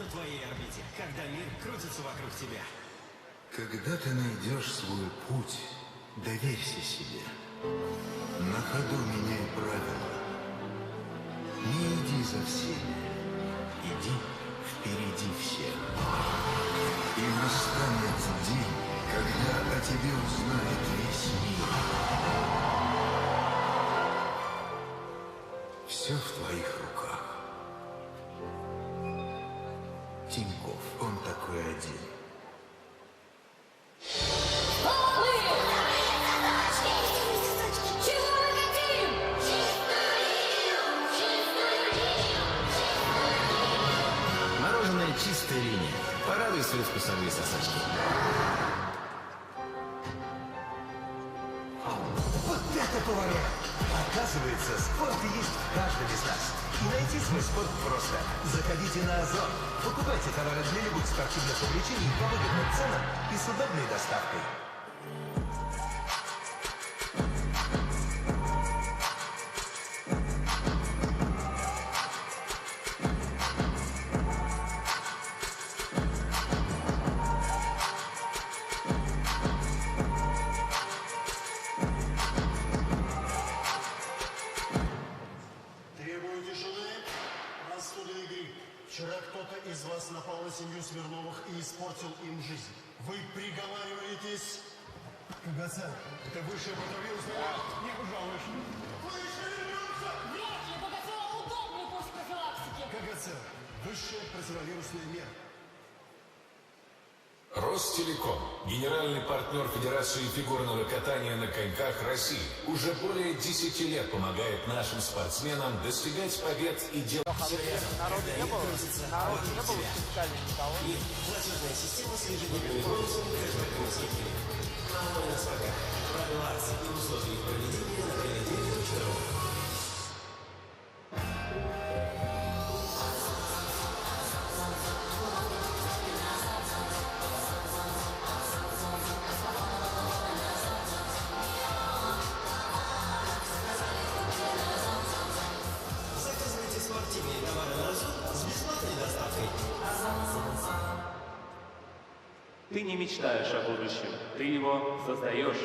на твоей орбите, когда мир крутится вокруг тебя. Когда ты найдешь свой путь, доверься себе. На ходу меняй правила. Не иди за всеми. Иди впереди всех. И настанет день, когда о тебе узнает весь мир. Все в твоих руках. Тинькофф, он такой один. Мороженое чистая линия. Порадуй свои вкусовые сосочки. Вот это поворот! Оказывается, спорт есть в каждом из нас. И найти свой спорт просто. Заходите на Озон. Покупайте товары для любых спортивных увлечений по выгодным ценам и с удобной доставкой. Требую тишины. Рассуды игры. Вчера кто-то из вас напал на семью Смирновых и испортил им жизнь. Вы приговариваетесь... КГЦ, это высшая противовирусная... Не пожалуйш. Выше вернемся! Вряд ли КГЦ удобный путь профилактики. КГЦ, высшая противовирусная мера. Ростелеком, генеральный партнер Федерации фигурного катания на коньках России, уже более 10 лет помогает нашим спортсменам достигать побед и делать... Народу не было специально никого. И платежная система с ежедневными бонусами кэшбэком из Киви. Новая СПК. Правила акций и условия их проведения на ТВ9.ру. Заказывайте спортивные товары на Озон с бесплатной доставкой. Ты не мечтаешь о будущем, ты его создаешь.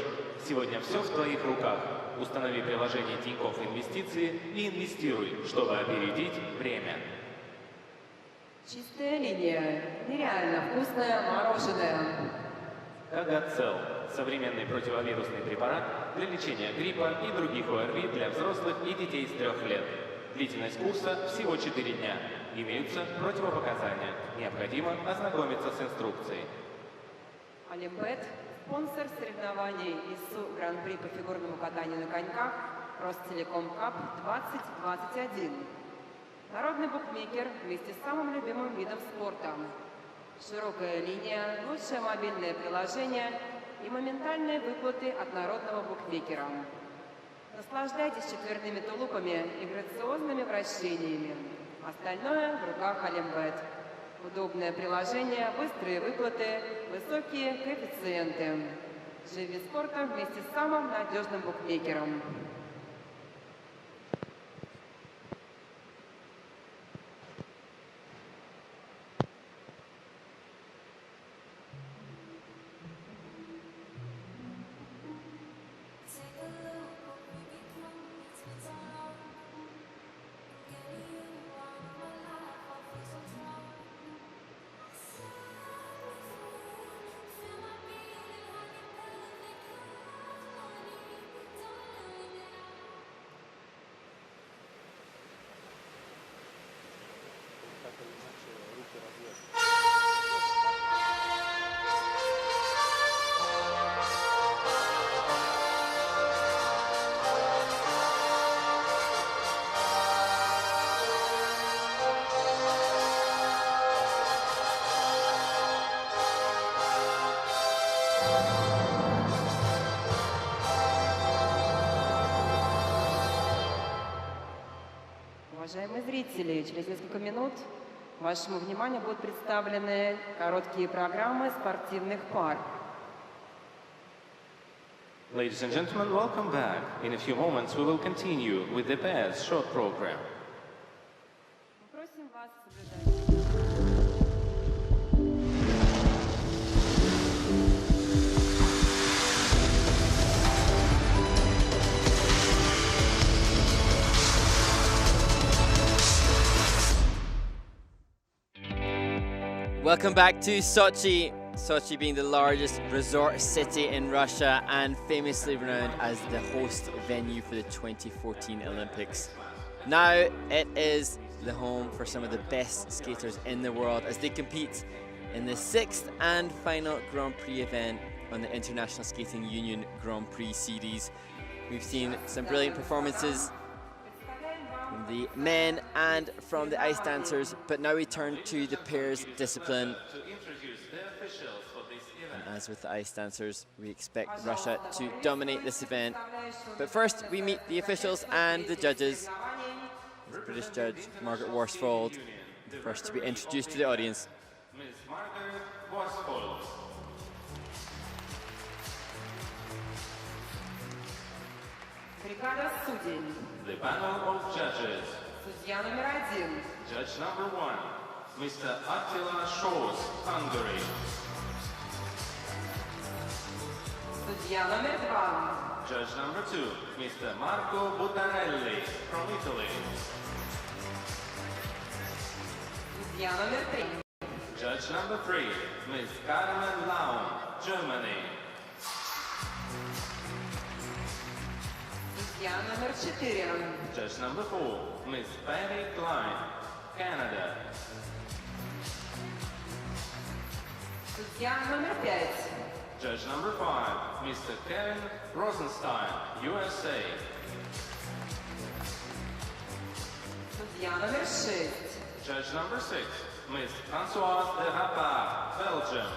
Сегодня все в твоих руках. Установи приложение Тинькофф Инвестиции и инвестируй, чтобы опередить время. Чистая линия. Нереально вкусное мороженое. КГЦел – современный противовирусный препарат для лечения гриппа и других ОРВИ для взрослых и детей с 3 лет. Длительность курса всего 4 дня. Имеются противопоказания. Необходимо ознакомиться с инструкцией. Олимпет – спонсор соревнований ИСУ Гран-при по фигурному катанию на коньках Rostelecom Cup 2021. Народный букмекер вместе с самым любимым видом спорта. Широкая линия, лучшее мобильное приложение и моментальные выплаты от народного букмекера. Наслаждайтесь четверными тулупами и грациозными вращениями. Остальное в руках Олимпет. Удобное приложение, быстрые выплаты, высокие коэффициенты. Живи спортом вместе с самым надежным букмекером. Уважаемые зрители, через несколько минут вашему вниманию будут представлены короткие программы спортивных пар. Ladies and gentlemen, welcome back. In a few moments we will continue with the pairs short program. Просим вас соблюдать. Welcome back to Sochi. Sochi being the largest resort city in Russia and famously renowned as the host venue for the 2014 Olympics. Now it is the home for some of the best skaters in the world as they compete in the 6th and final Grand Prix event on the International Skating Union Grand Prix Series. We've seen some brilliant performances from the men and from the ice dancers, but now we turn to the pairs discipline. And as with the ice dancers, we expect Russia to dominate this event. But first, we meet the officials and the judges. The British judge, Margaret Worsfold, first to be introduced to the audience. Ms. Margaret Worsfold. The panel of judges. Judge number 1, Mr. Attila Shores, Hungary. Judge number 2, Mr. Marco Buttarelli from Italy. Judge number 3, Ms. Carmen Laun, Germany. Judge number 4, Ms. Penny Klein, Canada. Judge number 5, Mr. Kevin Rosenstein, USA. Judge number 6, Ms. Françoise de Rapard, Belgium.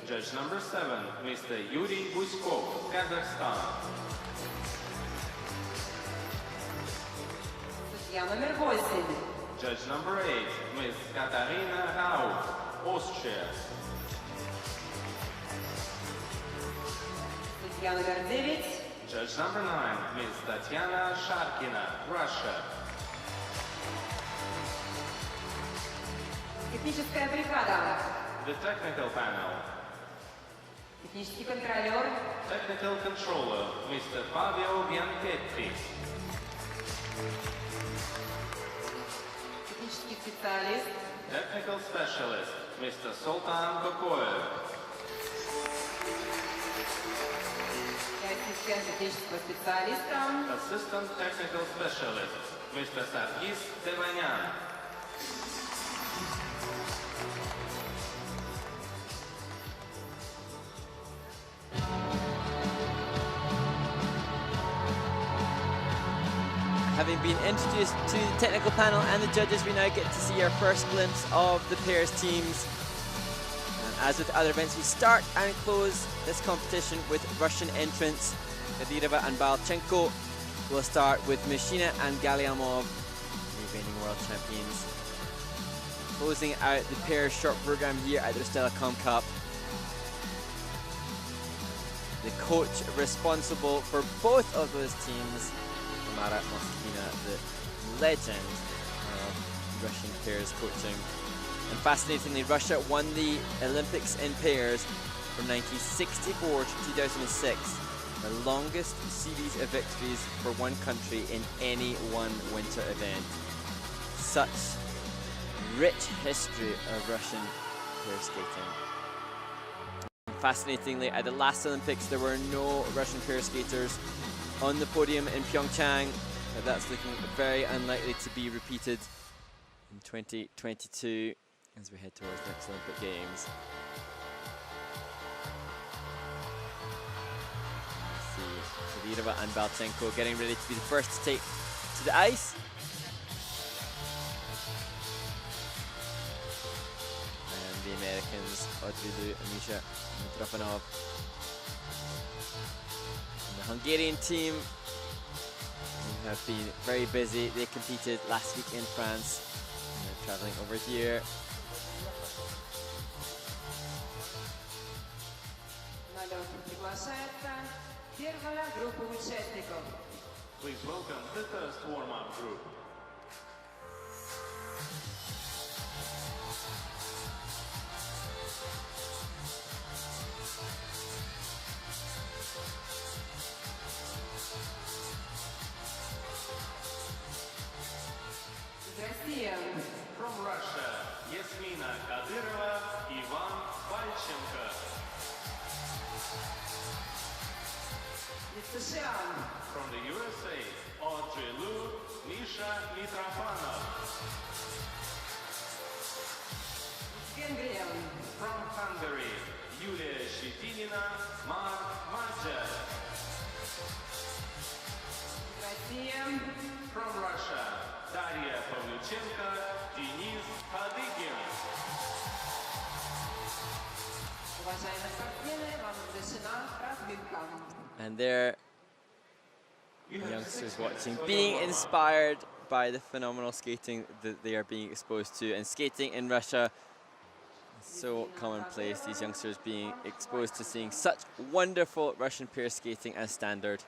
Judge number 7, Mr. Yuri Guskov, Kazakhstan. Judge number 8, Ms. Katarina Rau, Austria. Judge number 9, Ms. Tatiana Sharkina, Russia. The technical panel. Technical controller, Mr. Fabio Bianchetti. Technical specialist, Mr. Sultan Kokoev. Assistant technical specialist, Mr. Sargis Devanyan. Having been introduced to the technical panel and the judges, we now get to see our first glimpse of the pairs teams. And as with other events, we start and close this competition with Russian entrants. Kadyrova and Balchenko will start with Mishina and Galyamov, reigning world champions. Closing out the pairs short program here at the Rostelecom Cup. The coach responsible for both of those teams, Mara Moskina, the legend of Russian pairs coaching. And fascinatingly, Russia won the Olympics in pairs from 1964 to 2006, the longest series of victories for one country in any one winter event. Such rich history of Russian pair skating. Fascinatingly, at the last Olympics, there were no Russian pair skaters on the podium in Pyeongchang, but that's looking very unlikely to be repeated in 2022 as we head towards the next Olympic Games. Let's see, Kadyrova and Balchenko getting ready to be the first to take to the ice. And the Americans, Odrilu and Misha Mitrofanov. The Hungarian team have been very busy. They competed last week in France and they're traveling over here. Please welcome the first warm-up group. From the USA, Audrey Liu, Misha Mitrofanov. From Hungary, Yulia Shetinina, Mark Madja. From Russia, Daria Pavlyuchenko, Denis Hadygin. And there, youngsters watching, being inspired by the phenomenal skating that they are being exposed to. And skating in Russia is so commonplace, these youngsters being exposed to seeing such wonderful Russian pair skating as standard.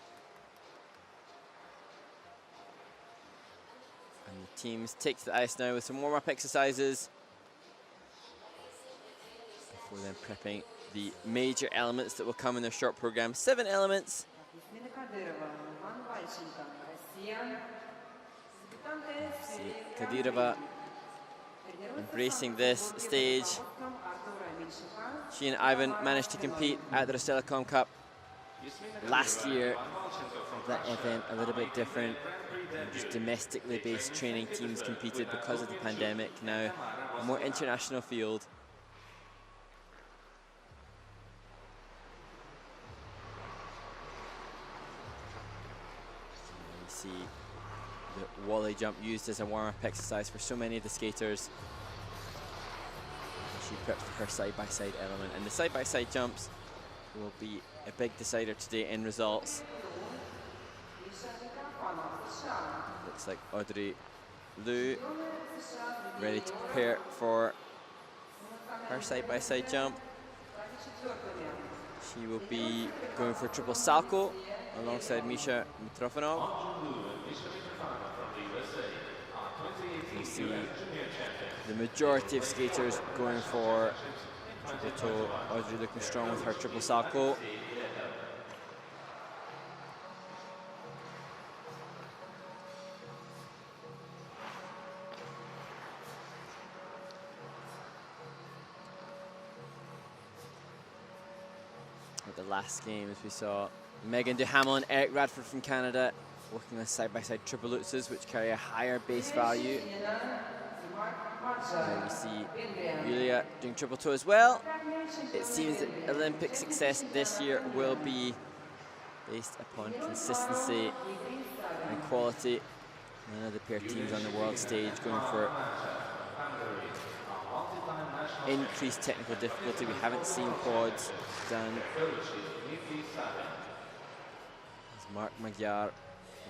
And the teams take to the ice now with some warm-up exercises before then prepping the major elements that will come in their short program. 7 elements. See Kadyrova embracing this stage. She and Ivan managed to compete at the Rostelecom Cup last year. That event a little bit different. Just domestically based training teams competed because of the pandemic. Now a more international field. See the wally jump used as a warm-up exercise for so many of the skaters. She preps for her side-by-side element, and the side-by-side jumps will be a big decider today in results. Looks like Audrey Liu ready to prepare for her side-by-side jump. She will be going for triple salto alongside Misha Mitrofanov. You see the majority of skaters going for triple toe. Audrey looking strong with her triple salto. At the last games we saw Megan Duhamel and Eric Radford from Canada working with side-by-side triple lutzes, which carry a higher base value. Now we see Yulia doing triple toe as well. It seems that Olympic success this year will be based upon consistency and quality. None of the pair teams on the world stage going for increased technical difficulty. We haven't seen quads done. As Mark Magyar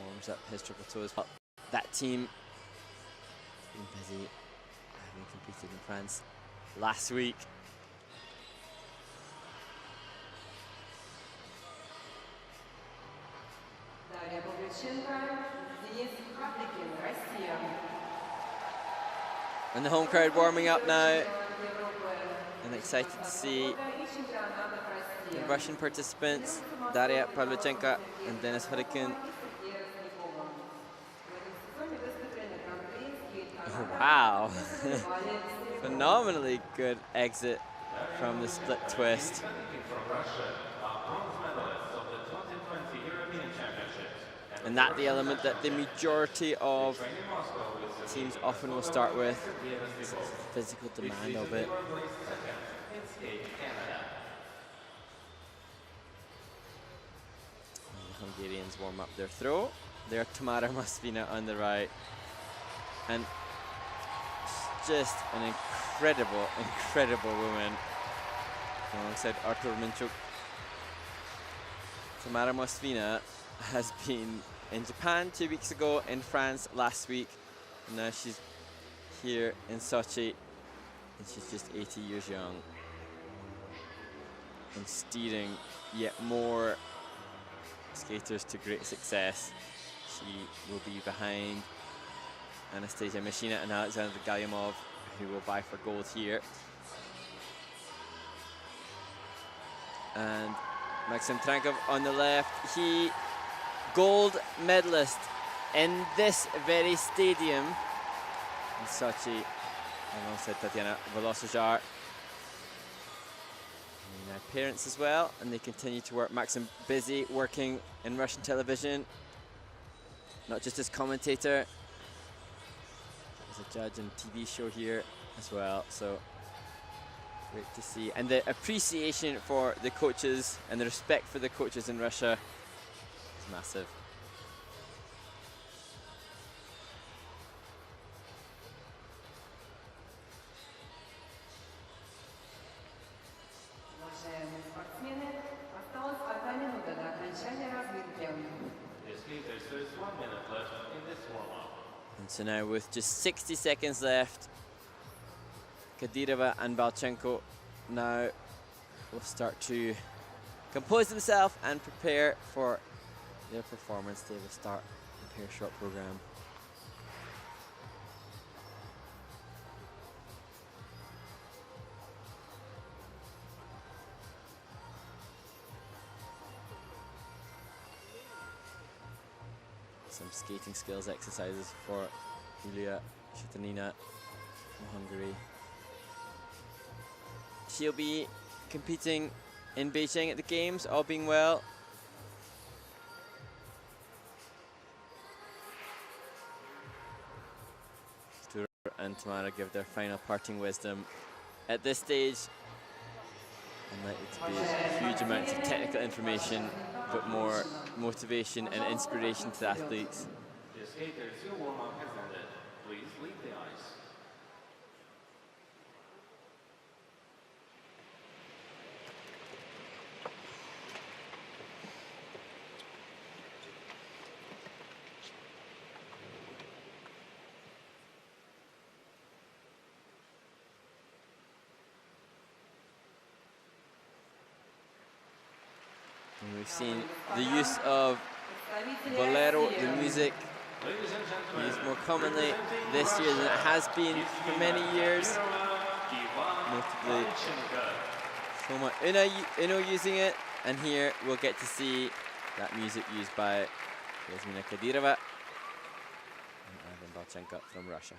warms up his triple toe as well. That team has been busy, having competed in France last week. And the home crowd warming up now, and excited to see the Russian participants, Daria Pavlyuchenko and Denis Hadygin. Oh, wow. Phenomenally good exit from the split twist. And that's the element that the majority of teams often will start with. It's the physical demand of it. And the Hungarians warm up their throw. They're Tamara Mosvina on the right. And just an incredible, incredible woman alongside Artur Minchuk. Tamara Mosvina has been in Japan 2 weeks ago, in France last week, and now she's here in Sochi, and she's just 80 years young and steering yet more skaters to great success. She will be behind Anastasia Mishina and Alexander Galyamov, who will vie for gold here. And Maxim Trankov on the left, he gold medalist in this very stadium in Sochi, alongside Tatiana Volosozhar. Now appearance as well, and they continue to work. Maxim busy working in Russian television, not just as commentator, as a judge on TV show here as well. So great to see, and the appreciation for the coaches and the respect for the coaches in Russia is massive. And so now with just 60 seconds left, Kadyrova and Balchenko now will start to compose themselves and prepare for their performance. They will start the pair shot program. Some skating skills exercises for Yulia Shchetanina from Hungary. She'll be competing in Beijing at the Games, all being well. Stuart and Tamara give their final parting wisdom at this stage. Unlikely to be huge amounts of technical information, but more motivation and inspiration to the athletes. The skaters, your warm-up has ended. Please leave the ice. And we've seen the use of bolero, the music, used more commonly this year than it has been for many years. Notably, Soma Uno using it, and here we'll get to see that music used by Yasmina Kadyrova and Ivan Balchenko from Russia.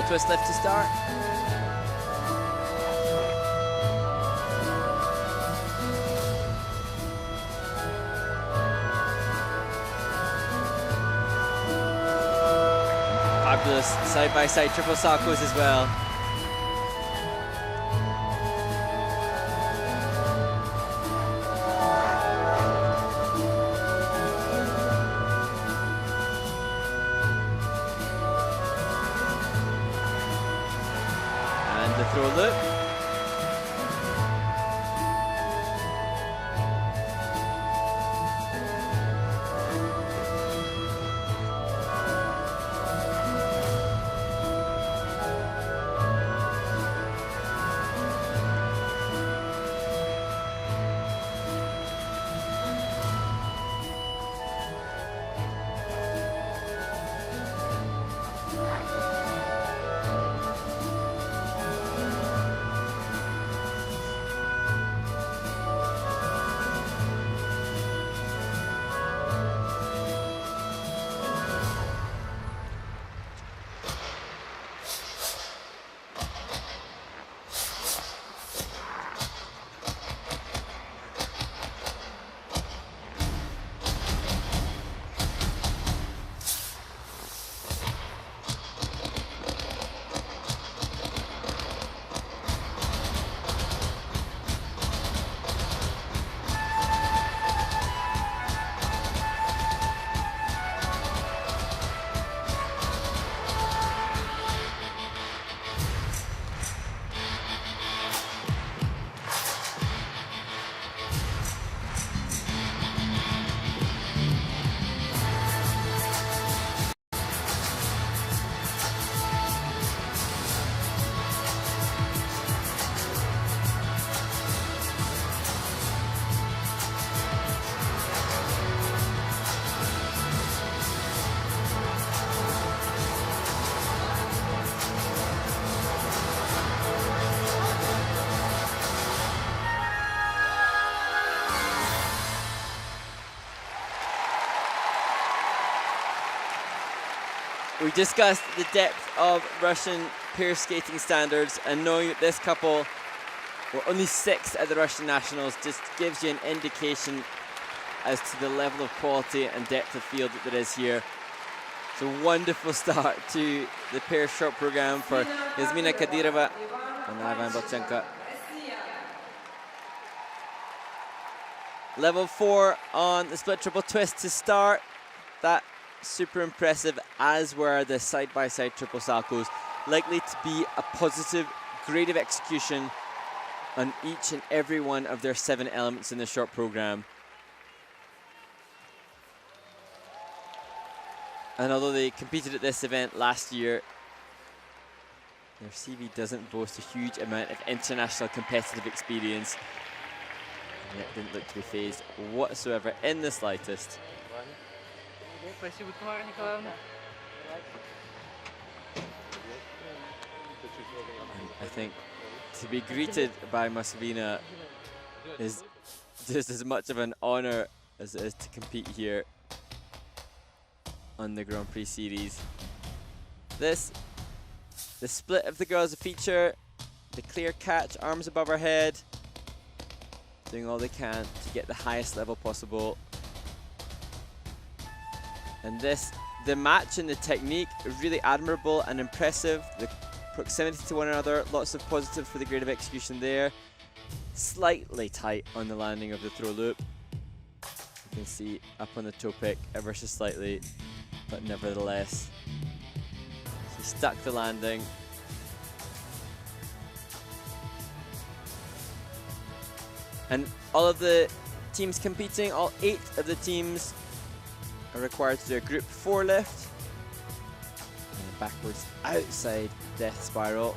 Twist left to start. Fabulous side-by-side triple saltos as well. Throw a look. We discussed the depth of Russian pair skating standards, and knowing that this couple were only 6th at the Russian Nationals just gives you an indication as to the level of quality and depth of field that there is here. It's a wonderful start to the pair short program for Yasmina Kadyrova and Ivan Balchenko. Level 4 on the split triple twist to start. That super impressive, as were the side-by-side triple salchows. Likely to be a positive grade of execution on each and every one of their 7 elements in the short program. And although they competed at this event last year, their CV doesn't boast a huge amount of international competitive experience. And it didn't look to be phased whatsoever in the slightest. I think to be greeted by Masvina is just as much of an honor as it is to compete here on the Grand Prix series. The split of the girls a feature, the clear catch, arms above her head, doing all they can to get the highest level possible. And the match and the technique are really admirable and impressive. The proximity to one another, lots of positives for the grade of execution there. Slightly tight on the landing of the throw loop. You can see up on the toe pick ever so slightly, but nevertheless, she stuck the landing. And all of the teams competing, all 8 of the teams are required to do a group 4 lift. And backwards outside death spiral.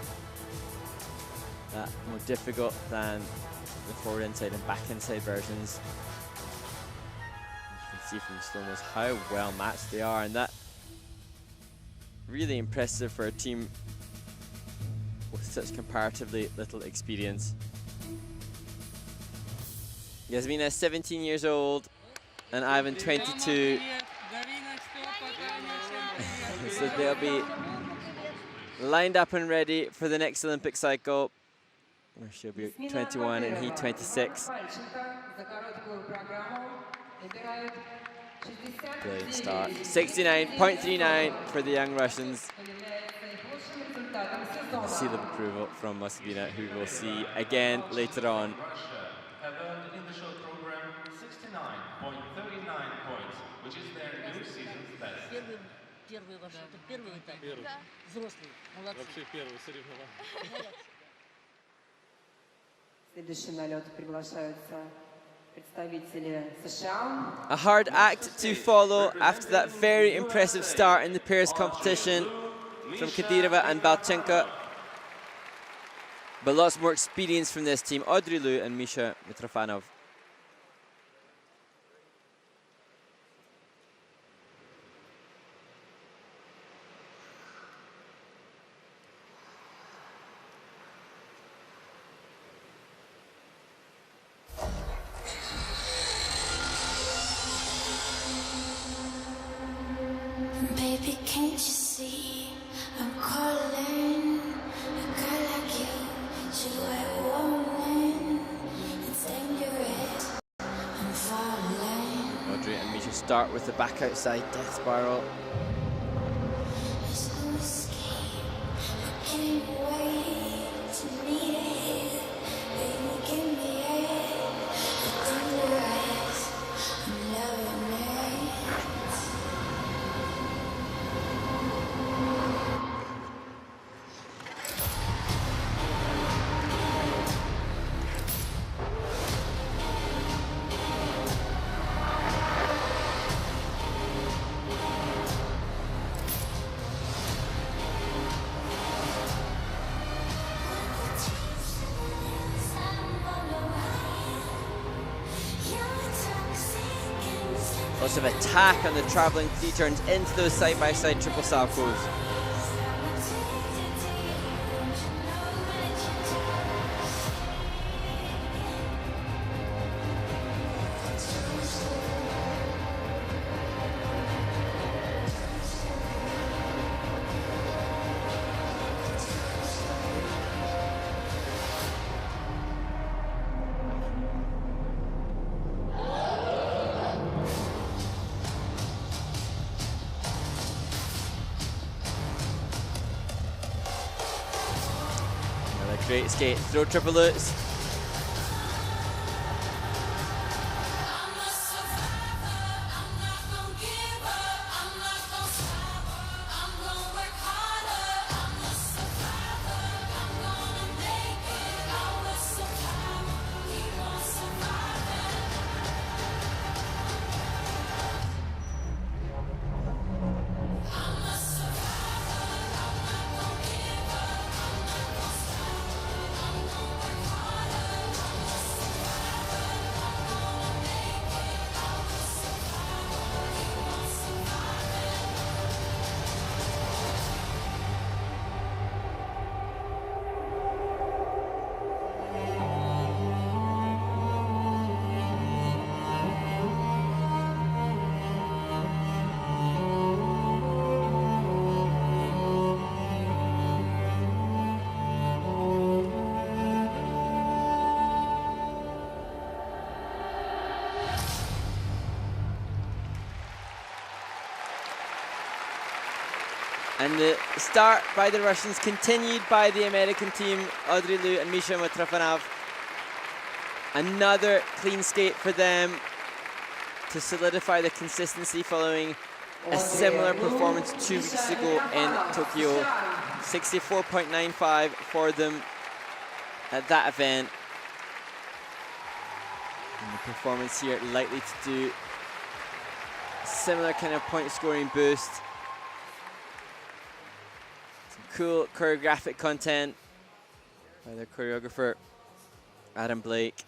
That more difficult than the forward inside and back inside versions. You can see from the slow-mos how well matched they are, and that really impressive for a team with such comparatively little experience. Yasmina 17 years old and Ivan 22. So they'll be lined up and ready for the next Olympic cycle, where she'll be 21 and he 26. Brilliant start. 69.39 for the young Russians. A seal of approval from Masvina, who we'll see again later on. Have earned in the short program 69.39 points, which is their new season's best. Первый ваш, это первый этап? Да. Взрослый, молодцы. Вообще первый соревнование. Следующий на лед приглашаются представители США. A hard act to follow after that very impressive start in the pairs competition from Kadyrova and Balchenko. But lots more experience from this team, Audrey Liu and Misha Mitrofanov. Baby, can't you see I'm calling? A guy like you, you are warning. It's dangerous, I'm falling. Audrey and Misha start with the back outside death spiral. There's no escape, I can't wait to meet it. Baby, give me it. It's dangerous, I'm loving it. Lots of attack on the travelling 3 turns into those side-by-side triple salchows. Another great skate, throw triple lutz. And the start by the Russians continued by the American team, Audrey Liu and Misha Mitrofanov. Another clean skate for them to solidify the consistency following a similar performance 2 weeks ago in Tokyo. 64.95 for them at that event. And the performance here likely to do a similar kind of point scoring boost. Cool choreographic content by their choreographer, Adam Blake.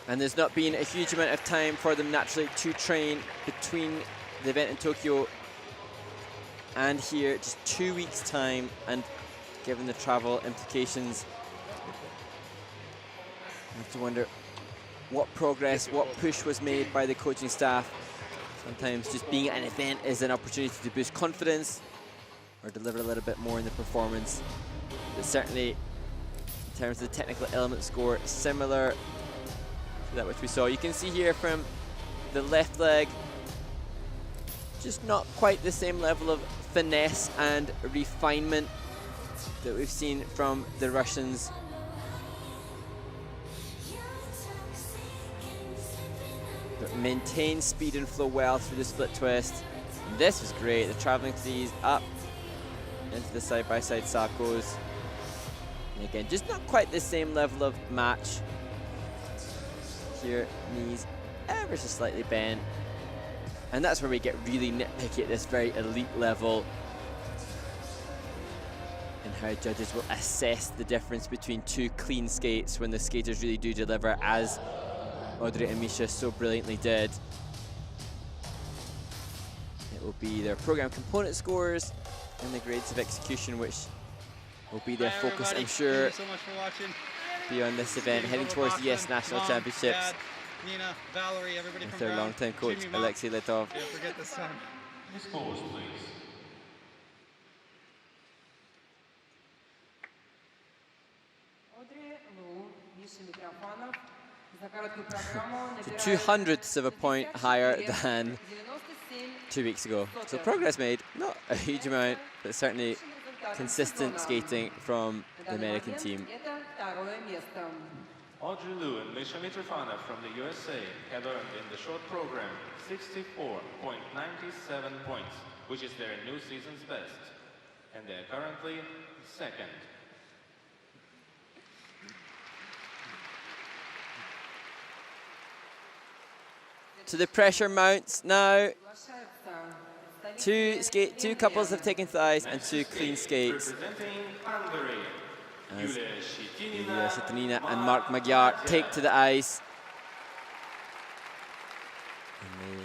And there's not been a huge amount of time for them naturally to train between the event in Tokyo and here, just 2 weeks time, and given the travel implications, I have to wonder what progress, what push was made by the coaching staff. Sometimes just being at an event is an opportunity to boost confidence or deliver a little bit more in the performance. But certainly, in terms of the technical element score, similar to that which we saw. You can see here from the left leg, just not quite the same level of finesse and refinement that we've seen from the Russians. But maintain speed and flow well through the split twist. And this was great, the traveling threes up into the side-by-side Sakos. And again, just not quite the same level of match. Here, knees ever so slightly bent. And that's where we get really nitpicky at this very elite level, and how judges will assess the difference between two clean skates when the skaters really do deliver, as Audrey and Misha so brilliantly did. It will be their program component scores and the grades of execution, which will be their focus, I'm sure, Thank you so much for watching. beyond this event, heading towards the US National Mom, Championships. Dad, Nina, Valerie, everybody With from their Brown. longtime coach, Jimmy, Mom. Alexei Letov. Don't forget the son. Miss Bowles, please. So 2/100ths of a point higher than 2 weeks ago. So progress made, not a huge amount, but certainly consistent skating from the American team. Audrey Liu and Misha Mitrofanov from the USA have earned in the short program 64.97 points, which is their new season's best. And they are currently second. So the pressure mounts now. Two couples have taken to the ice and two clean skates. As Julia Shetinina and Mark Magyar take to the ice. And they,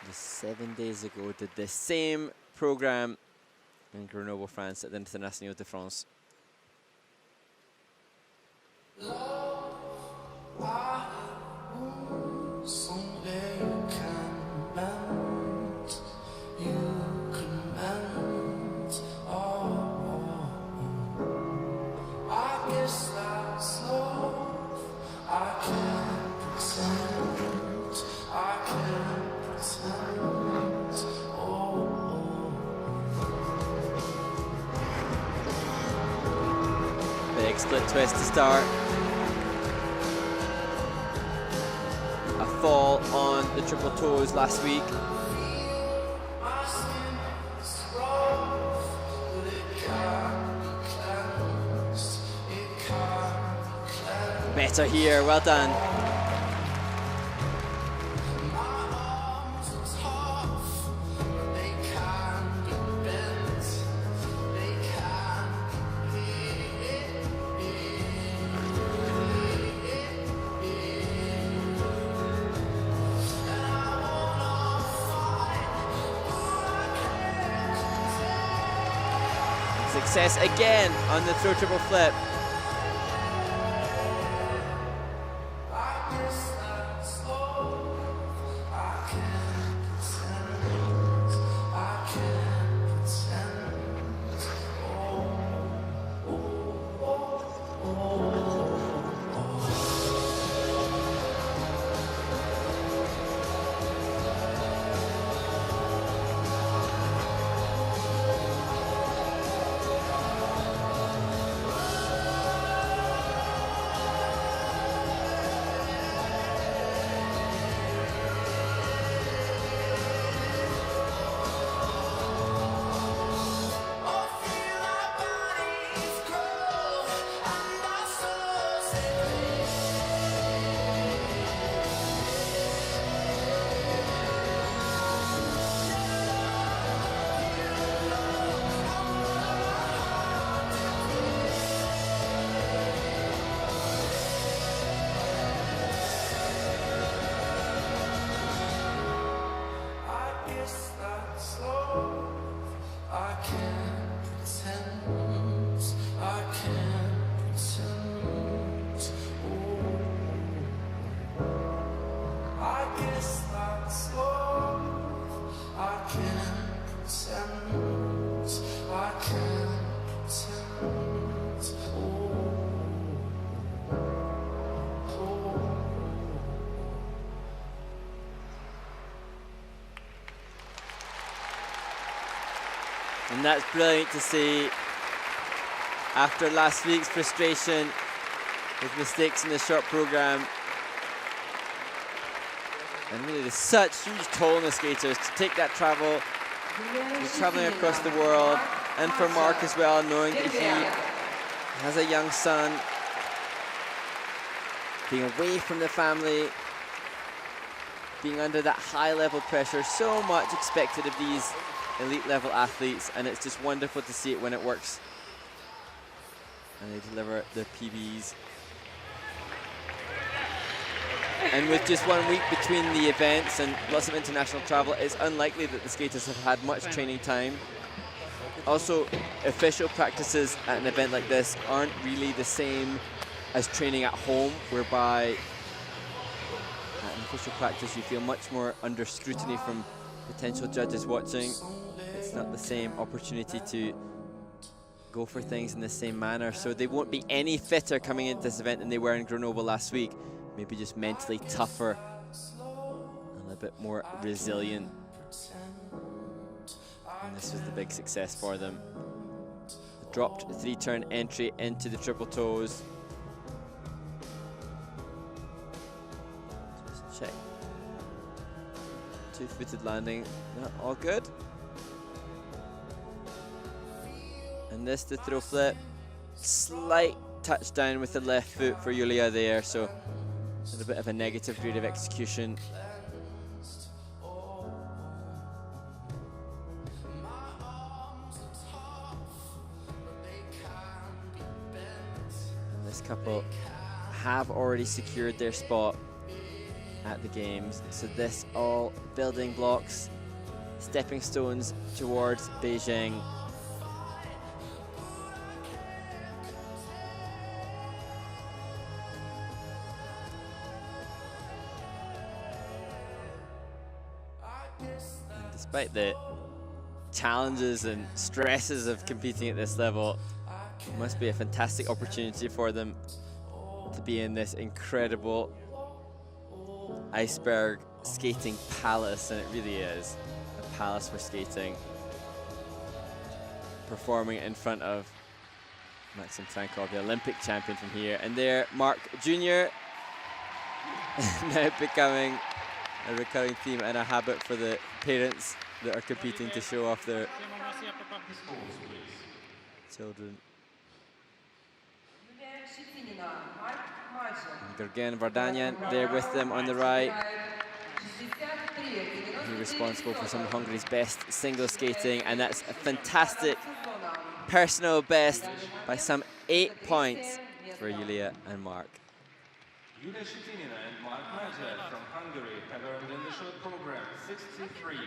just 7 days ago, did the same program in Grenoble, France at the International de France. Big split twist to start. A fall on the triple toes last week. Better here, well done. Success again on the throw triple flip. And that's brilliant to see. After last week's frustration with mistakes in the short program, and really there's such huge toll on the skaters to take that travel, traveling across the world, and for Mark as well, knowing that he has a young son, being away from the family, being under that high level pressure, so much expected of these elite level athletes, and it's just wonderful to see it when it works and they deliver their PBs. And with just 1 week between the events and lots of international travel, it's unlikely that the skaters have had much training time. Also, official practices at an event like this aren't really the same as training at home, whereby at an official practice you feel much more under scrutiny from potential judges watching. It's not the same opportunity to go for things in the same manner, so they won't be any fitter coming into this event than they were in Grenoble last week. Maybe just mentally tougher and a bit more resilient. And this was the big success for them. The dropped 3-turn entry into the triple toes. Just check. Two-footed landing, all good. And this, the throw flip. Slight touchdown with the left foot for Yulia there, so a little bit of a negative grade of execution. And this couple have already secured their spot at the games, so this all building blocks, stepping stones towards Beijing. Despite the challenges and stresses of competing at this level, it must be a fantastic opportunity for them to be in this incredible iceberg skating palace, and it really is a palace for skating, performing in front of Maxim Trankov, the Olympic champion from here. And there, Mark Jr. now becoming a recurring theme and a habit for the parents that are competing to show off their children. And Gergen Vardanyan there with them on the right. He's responsible for some of Hungary's best single skating, and that's a fantastic personal best by some 8 points for Yulia and Mark. Yulia Shitinina and Mark Majel from Hungary have earned in the short program 63.99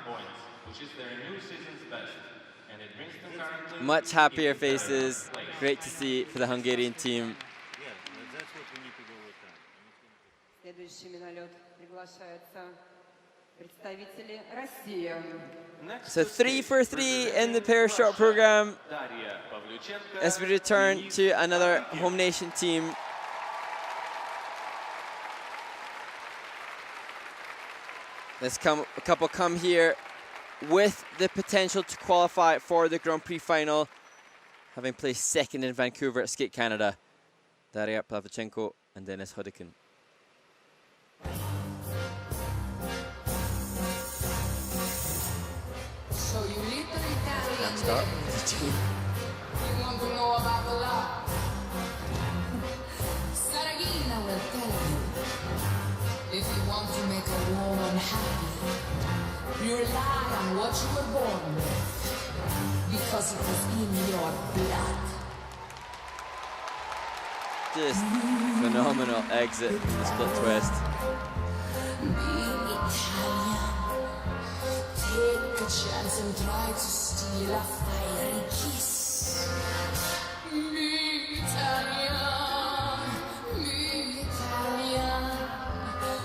points, which is their new season's best. And it brings them currently Much happier faces. Great to see for the Hungarian team. So 3 for 3 in the pair shot program as we return to another home nation team. A couple come here with the potential to qualify for the Grand Prix final, having placed second in Vancouver at Skate Canada. Daria Pavlichenko and Dennis Hudikin. So you little Italian Start. you want to know about the law? Saragina will tell you. If you want to make a woman happy, you rely on what you were born with, because it was in your blood. Just phenomenal exit from the split twist. Being Italian, take a chance and try to steal a fiery kiss. Be Italian, be Italian.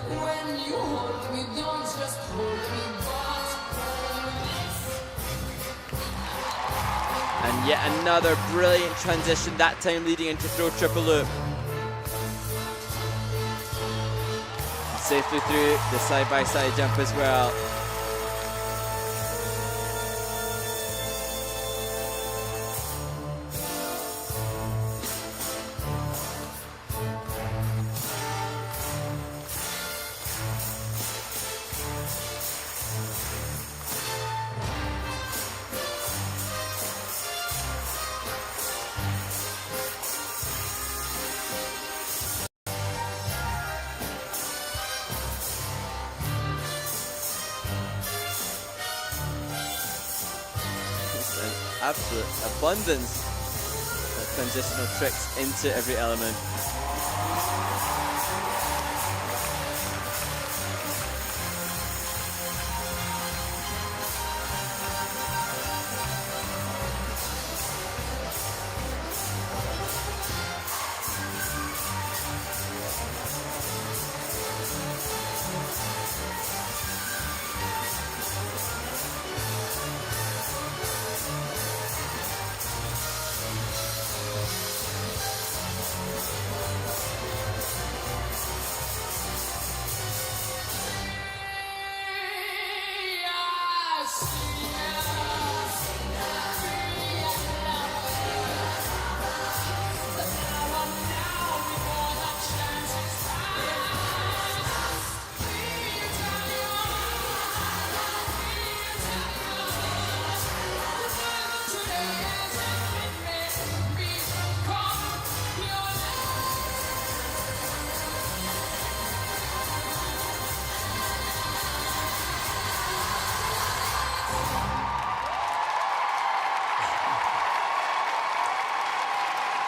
When you hold me, don't just hold me, but And yet another brilliant transition, that time leading into throw triple loop. Safely through the side-by-side jump as well. Absolute abundance of transitional tricks into every element.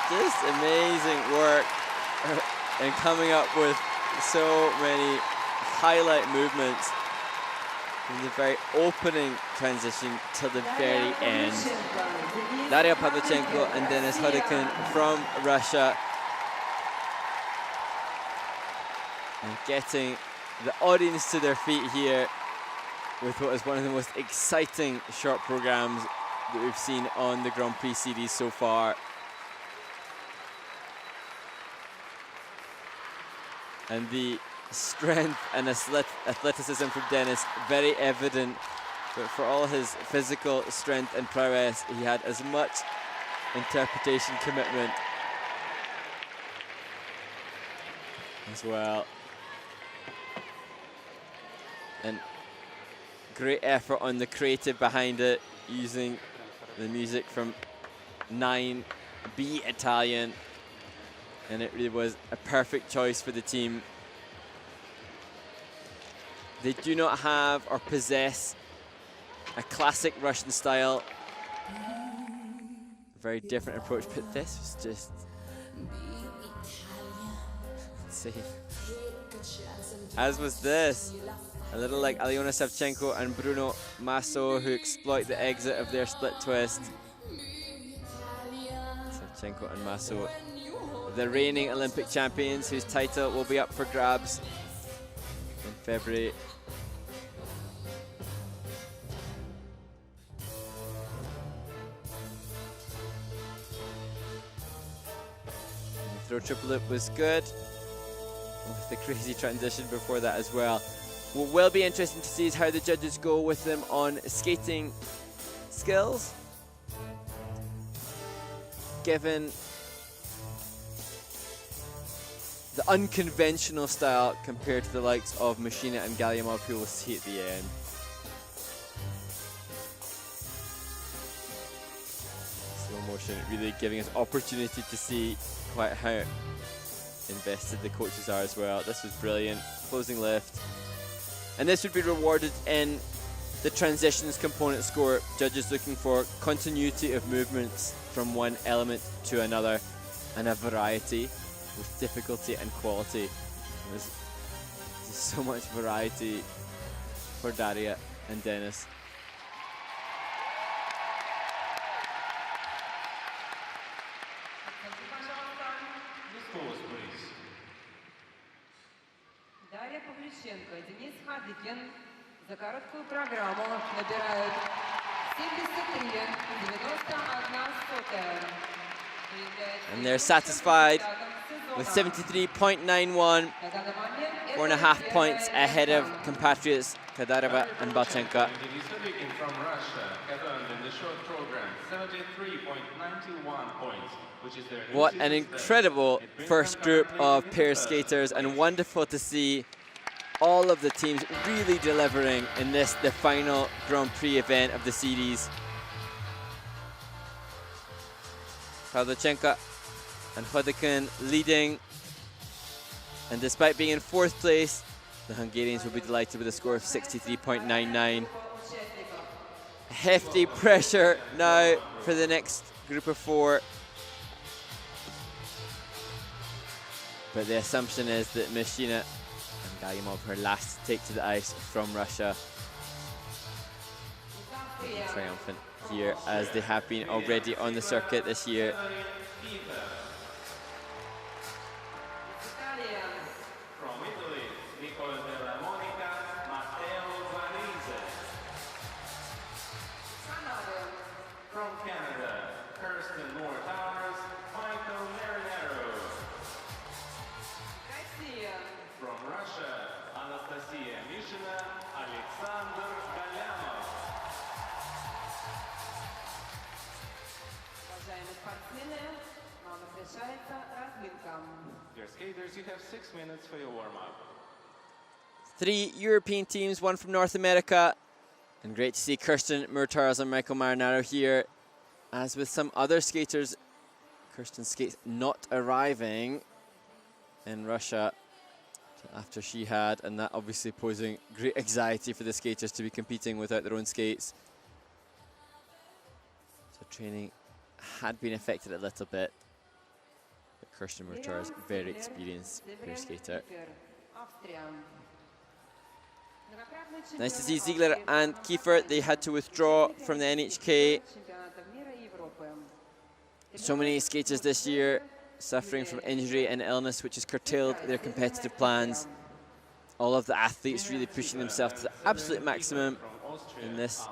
Just amazing work and coming up with so many highlight movements from the very opening transition till the very end. Daria Pavlichenko and Dennis Hudikin from Russia, and getting the audience to their feet here with what is one of the most exciting short programs that we've seen on the Grand Prix series so far. And the strength and athleticism from Dennis, very evident. But for all his physical strength and prowess, he had as much interpretation commitment as well. And great effort on the creative behind it, using the music from 9B Italian. And it really was a perfect choice for the team. They do not have or possess a classic Russian style. Very different approach, but this was just insane. As was this. A little like Alyona Savchenko and Bruno Masso, who exploit the exit of their split twist. Savchenko and Masso, the reigning Olympic champions, whose title will be up for grabs in February. And the throw triple loop was good, with the crazy transition before that as well. What will be interesting to see is how the judges go with them on skating skills, given the unconventional style compared to the likes of Machina and Galyamov, who we'll see at the end. Slow motion really giving us opportunity to see quite how invested the coaches are as well. This was brilliant. Closing lift. And this would be rewarded in the transitions component score. Judges looking for continuity of movements from one element to another and a variety with difficulty and quality. There's so much variety for Daria and Dennis. Дарья Павлюченко, Денис Хадыкин за короткую программу набирают 73,91. And they're satisfied with 73.91, 4.5 points ahead of compatriots Kadareva and Balchenko. From Russia, earned in the short program 73.91 points, which is their What an incredible first group of pair skaters, and wonderful to see all of the teams really delivering in this, the final Grand Prix event of the series. Pavlichenko and Hodkin leading, and despite being in 4th place, the Hungarians will be delighted with a score of 63.99. Hefty pressure now for the next group of 4. But the assumption is that Machina and Galyamov, her last to take to the ice from Russia, triumphant here as they have been already on the circuit this year. From Italy, Nicole Della Monica, Matteo Vanese. From Canada, Kirsten Moore Towers, Michael Marinero. From Russia, Anastasia Mishina, Alexander Galyamov. Dear skaters, you have 6 minutes for your warm-up. 3 European teams, 1 from North America. And great to see Kirsten Murtars and Michael Marinaro here. As with some other skaters, Kirsten skates not arriving in Russia after she had, and that obviously posing great anxiety for the skaters to be competing without their own skates. So training had been affected a little bit, but Kirsten Murtars, very experienced pair skater. Nice to see Ziegler and Kiefer. They had to withdraw from the NHK. So many skaters this year suffering from injury and illness, which has curtailed their competitive plans. All of the athletes really pushing themselves to the absolute maximum in this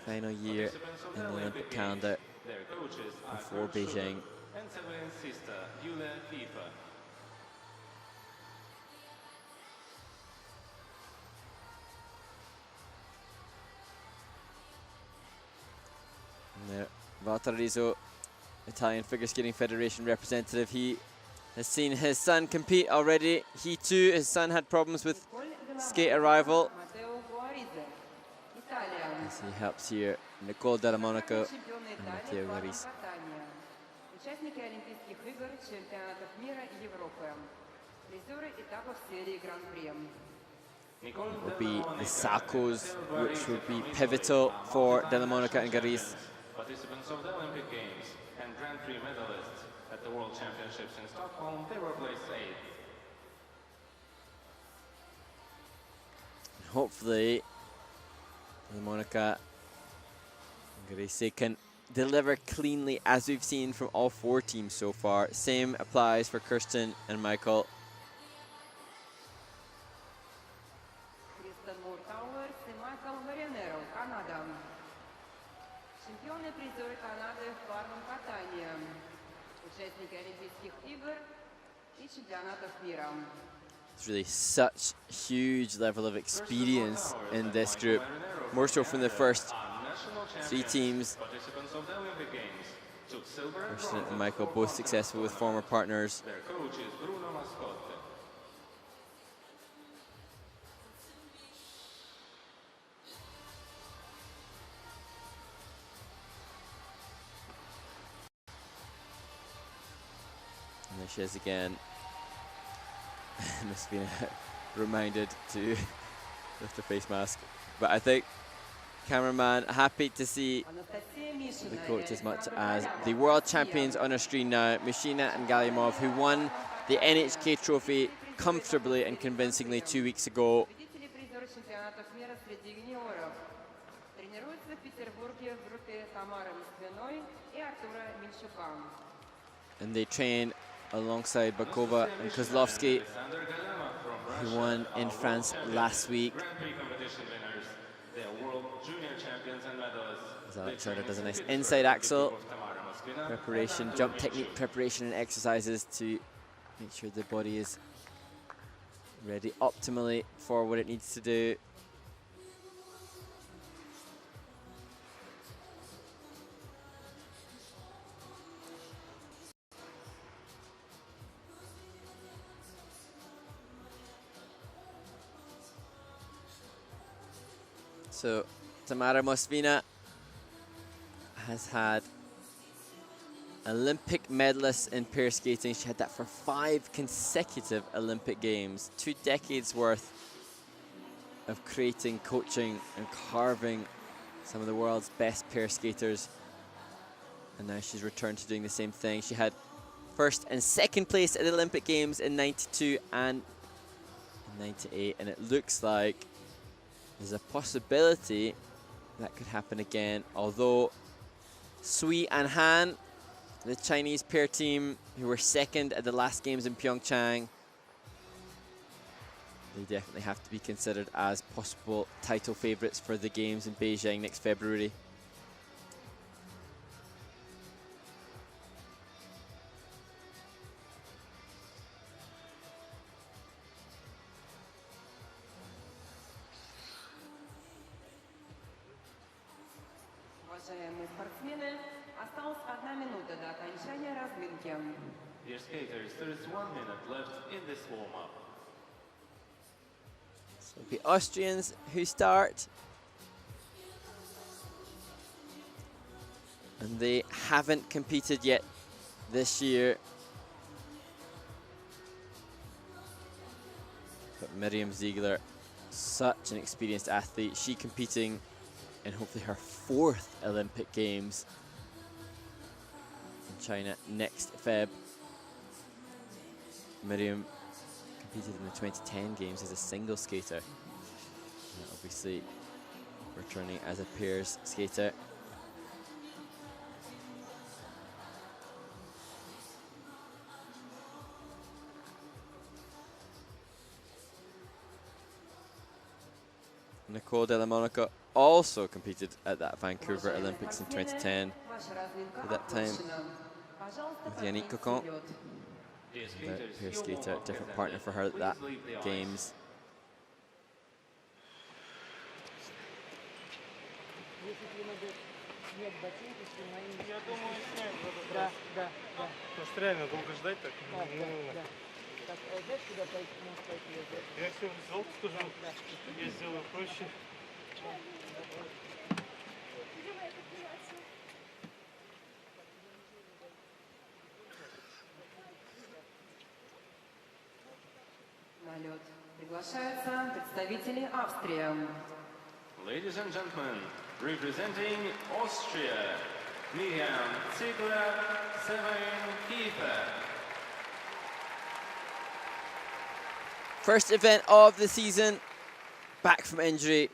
final year in the Olympic calendar before Beijing. And Severin's sister, Yulia Fifa. Valtarizo, Italian Figure Skating Federation representative. He has seen his son compete already. He too, his son had problems with skate arrival. As he helps here, Nicole Della Monaco and Matteo Garis. Участники Олимпийских игр, чемпионатов мира и Европы. Призеры этапов серии Гран-при. Will be the Salcos, which would be pivotal for Della Monaca and Garis. Participants of the Olympic Games and Grand Prix medalists at the World Championships in Stockholm, they were placed 8th. Hopefully, Della Monaca and Garis can deliver cleanly, as we've seen from all 4 teams so far. Same applies for Kirsten and Michael. Чемпионы и призеры Канады в парном катании. Участники Олимпийских игр и чемпионатов мира. It's really such huge level of experience in this group, more so from the first 3 teams. Kirsten and Michael both successful with former partners. Their coach is Bruno Mascotte. And there she is again. Must have been reminded to lift her face mask. But I think cameraman happy to see the coach as much as the world champions on our screen now, Mushina and Galimov, who won the NHK trophy comfortably and convincingly 2 weeks ago. And they train alongside Bakova and Kozlovsky, who won in France last week. As Alexander does a nice inside axel preparation, jump technique preparation and exercises to make sure the body is ready optimally for what it needs to do. So Tamara Mosvina has had Olympic medalists in pair skating. She had that for 5 consecutive Olympic Games. 2 decades worth of creating, coaching and carving some of the world's best pair skaters. And now she's returned to doing the same thing. She had 1st and 2nd place at the Olympic Games in '92 and '98. And it looks like there's a possibility that could happen again, although Sui and Han, the Chinese pair team who were 2nd at the last games in Pyeongchang, they definitely have to be considered as possible title favourites for the games in Beijing next February. Уважаемые спортсмены, осталась 1 минута до окончания разминки. Dear skaters, there is 1 minute left in this warm-up. So it'll be Austrians who start. And they haven't competed yet this year. But Miriam Ziegler, such an experienced athlete. She competing in hopefully her 4th Olympic Games in China next Feb. Miriam competed in the 2010 Games as a single skater. And obviously returning as a pairs skater. Nicole Della Monaco also competed at that Vancouver Olympics in 2010. At that time with Yannick Cocon, the pair skater, different partner for her at that Games. снять ботинки, мои... Я думаю, снять в этот Да, раз. да. Потому что реально долго ждать так. Да. Так, знаешь, куда пойти? Можешь пойти. Я все взял, скажу. Я сделаю проще. На лед приглашаются представители Австрии. Ladies and gentlemen, representing Austria, Miriam Ziegler, Severin Kiefer. First event of the season, back from injury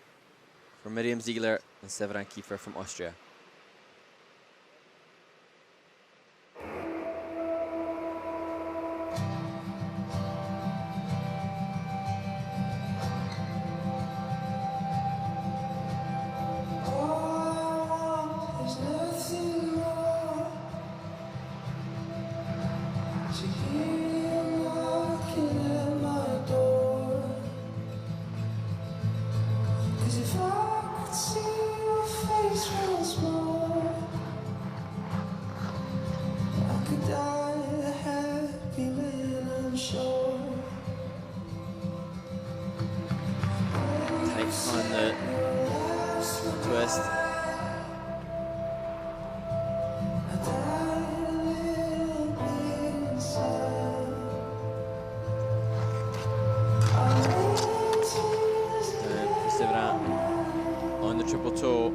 for Miriam Ziegler and Severin Kiefer from Austria. Tight on the twist. Severin on the triple toe.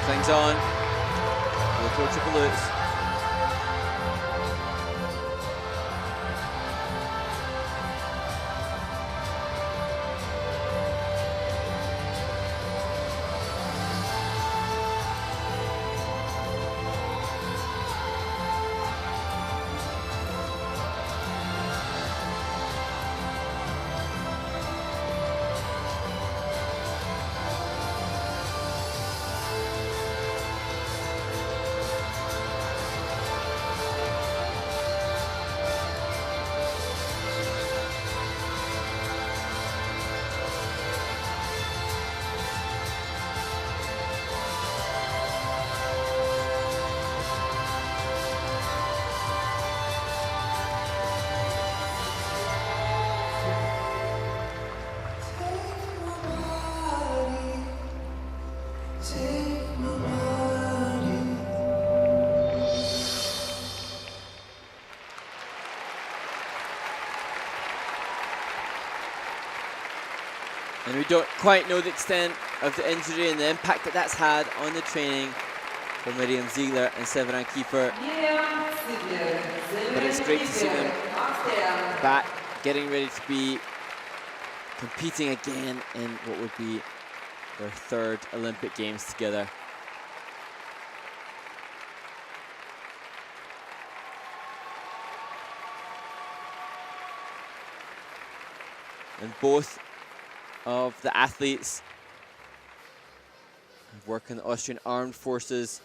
Clings on. Will throw triple loops. And we don't quite know the extent of the injury and the impact that that's had on the training for Miriam Ziegler and Severin Kiefer. But it's great to see them back, getting ready to be competing again in what would be their third Olympic Games together. And both of the athletes work in the Austrian Armed Forces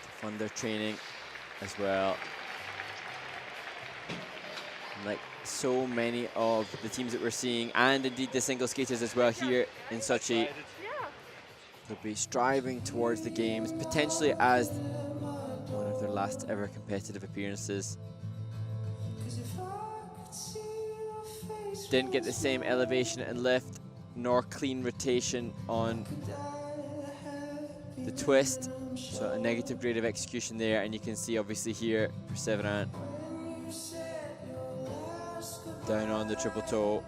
to fund their training as well. And like so many of the teams that we're seeing, and indeed the single skaters as well here in Sochi, they'll be striving towards the games, potentially as one of their last ever competitive appearances. Didn't get the same elevation and lift nor clean rotation on the twist. So a negative grade of execution there, and you can see obviously here Perseverant down on the triple toe.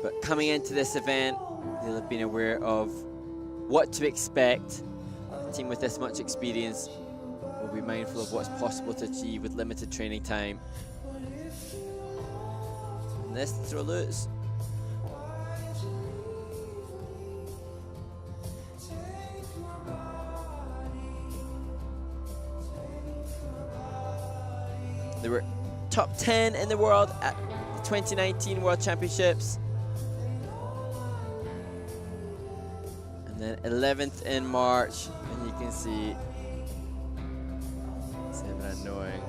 But coming into this event, they'll have been aware of what to expect. A team with this much experience will be mindful of what's possible to achieve with limited training time. And this throw loose. They were top 10 in the world at the 2019 World Championships. And then 11th in March, and you can see Perseverant knowing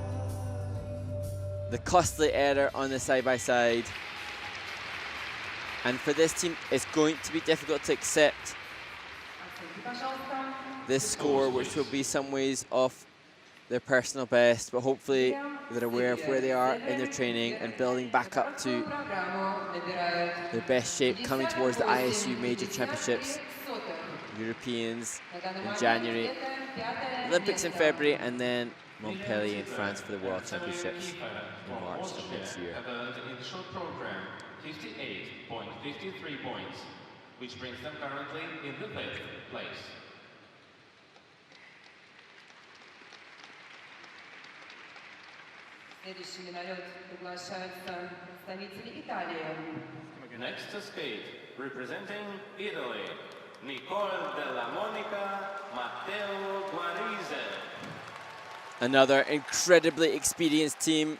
the costly error on the side-by-side. And for this team, it's going to be difficult to accept this score, which will be some ways off their personal best, but hopefully they're aware of where they are in their training and building back up to their best shape coming towards the ISU Major Championships, Europeans in January, Olympics in February, and then Montpellier in France for the World Championships in March of next year. In the short program, 58.53 points, which brings them currently in the 5th place. Next to skate, representing Italy, Nicole Della Monica, Matteo Guarise. Another incredibly experienced team.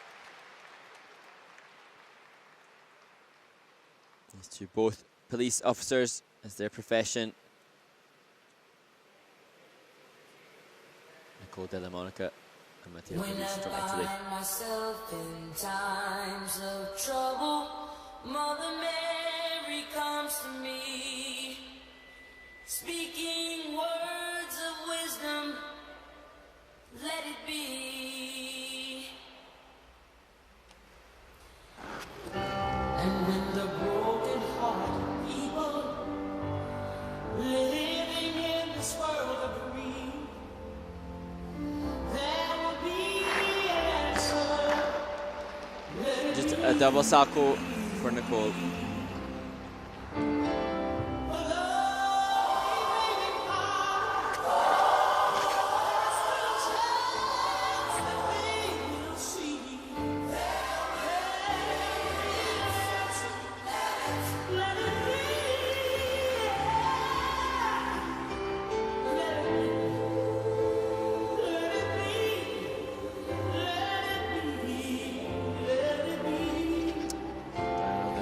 These two both police officers as their profession. Nicole Della Monica and Matteo Guarise from Italy. Myself in times of trouble, Mother Mary comes to me, speaking words of wisdom, let it be. And when the broken heart people living in this world agree, there will be an answer. Just a double salto for Nicole.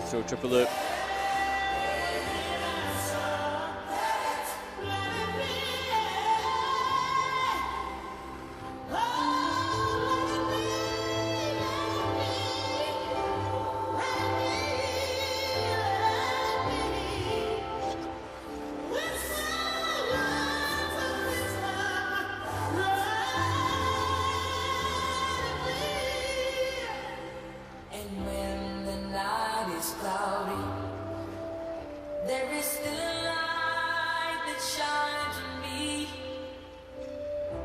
Throw triple loop. And when the night is cloudy, there is still a light that shines on me.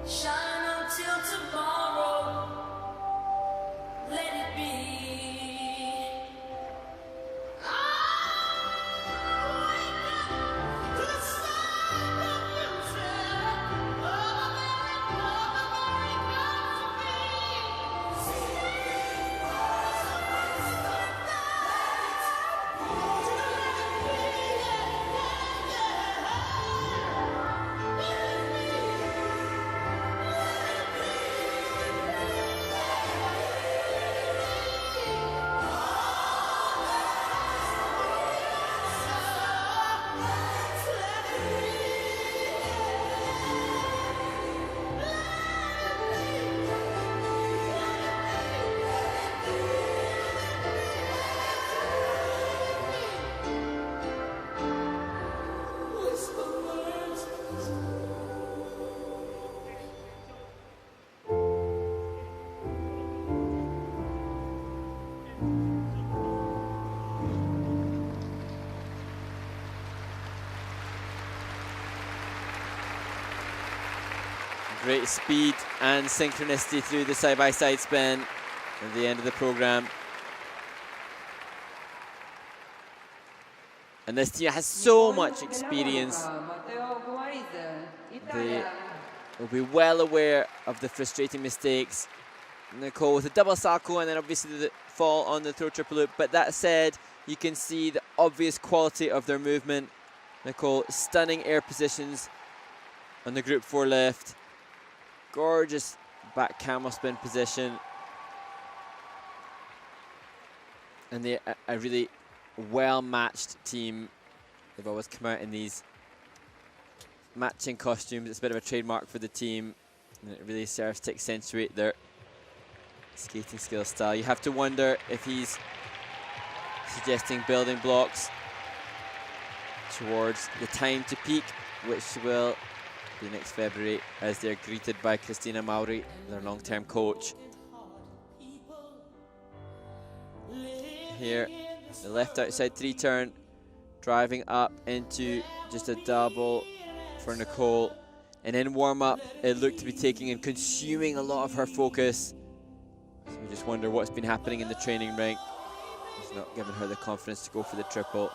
Shine until tomorrow, let it be. Great speed and synchronicity through the side-by-side spin at the end of the program. And this team has so much experience. They will be well aware of the frustrating mistakes. Nicole with a double salto and then obviously the fall on the throw triple loop. But that said, you can see the obvious quality of their movement. Nicole, stunning air positions on the group 4 lift. Gorgeous back camel spin position. And they're a really well-matched team. They've always come out in these matching costumes. It's a bit of a trademark for the team, and it really serves to accentuate their skating skill style. You have to wonder if he's suggesting building blocks towards the time to peak, which will be next February, as they're greeted by Christina Mauri, their long-term coach. Here, the left outside 3 turn, driving up into just a double for Nicole. And in warm-up, it looked to be taking and consuming a lot of her focus. So we just wonder what's been happening in the training rink. It's not giving her the confidence to go for the triple.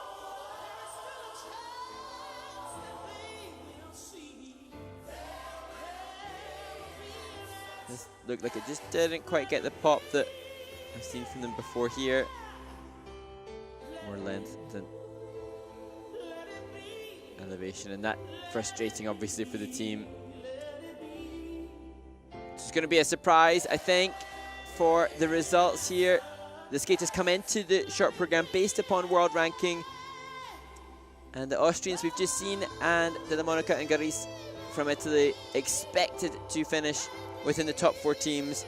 This looked like it just didn't quite get the pop that I've seen from them before here. More length than elevation, and that frustrating obviously for the team. It's going to be a surprise, I think, for the results here. The skaters come into the short program based upon world ranking, and the Austrians we've just seen and Della Monica and Garis from Italy expected to finish within the top 4 teams.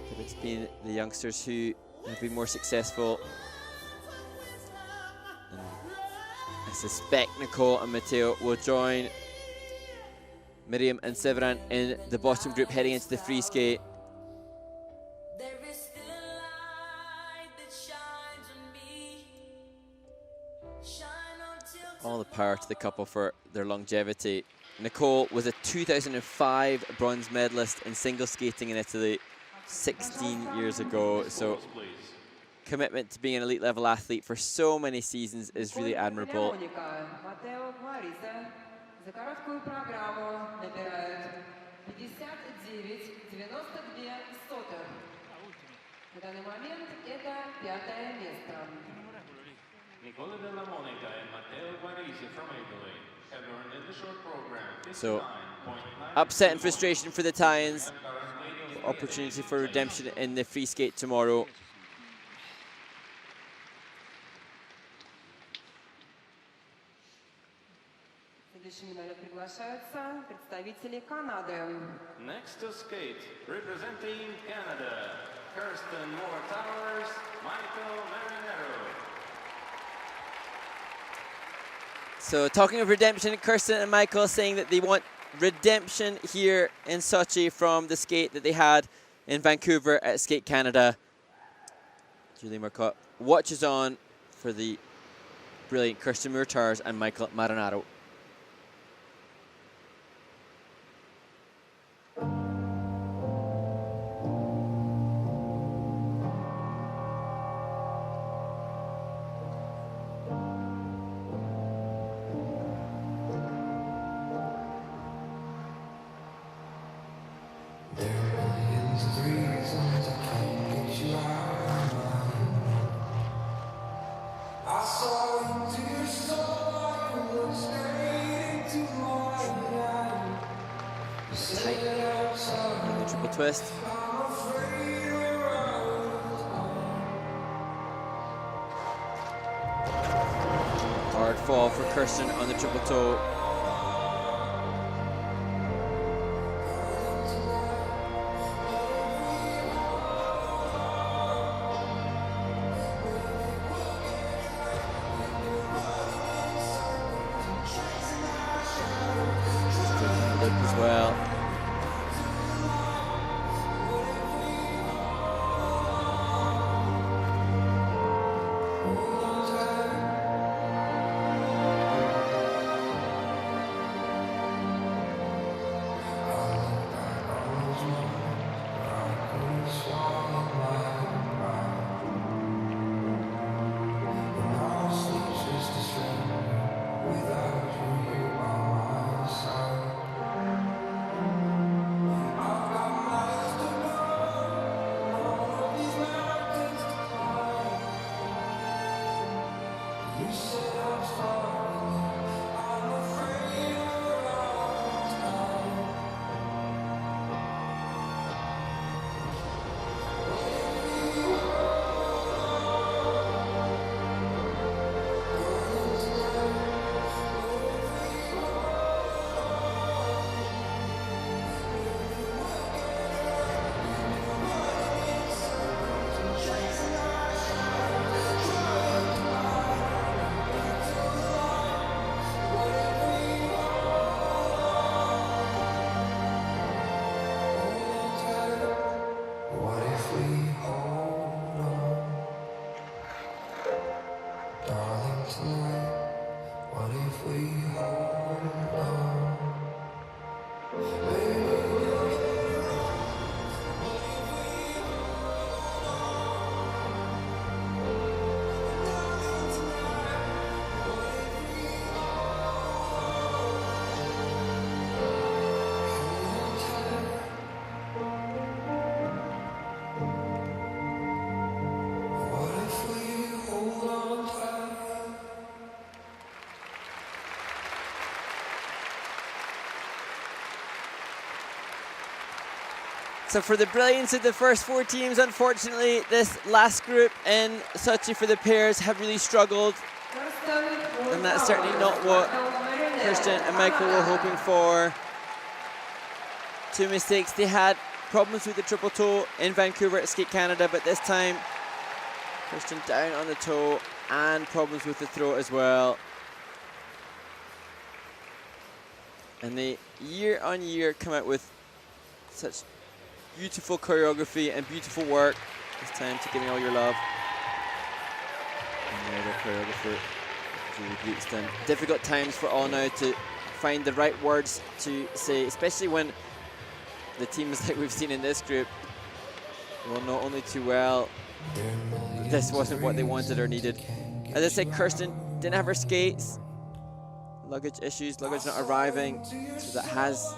But it's been the youngsters who have been more successful. I suspect Nicole and Matteo will join Miriam and Severan in the bottom group heading into the free skate. All the power to the couple for their longevity. Nicole was a 2005 bronze medalist in single skating in Italy 16 years ago, so commitment to being an elite level athlete for so many seasons is really admirable. Nicola Della Monica and Matteo Guarisi from Italy have earned in the short program So, upset and frustration for the Italians. Opportunity for redemption in the free skate tomorrow. Next to skate, representing Canada, Kirsten Moore-Towers, Michael Marinero. So talking of redemption, Kirsten and Michael saying that they want redemption here in Sochi from the skate that they had in Vancouver at Skate Canada. Julie Marcotte watches on for the brilliant Kirsten Moore-Towers and Michael Marinaro. Twist. Hard fall for Kirsten on the triple toe. She's doing the loop as well. So for the brilliance of the first 4 teams, unfortunately, this last group in Sochi for the pairs have really struggled. And that's certainly not what Christian and Michael were hoping for. 2 mistakes. They had problems with the triple toe in Vancouver at Skate Canada, but this time, Christian down on the toe and problems with the throat as well. And they, year on year, come out with such beautiful choreography and beautiful work. It's time to give me all your love. And the other choreographer, Julie Greetston. Difficult times for all now to find the right words to say, especially when the teams that we've seen in this group will know only too well that this wasn't what they wanted or needed. As I said, Kirsten didn't have her skates. Luggage issues, luggage not arriving, so that has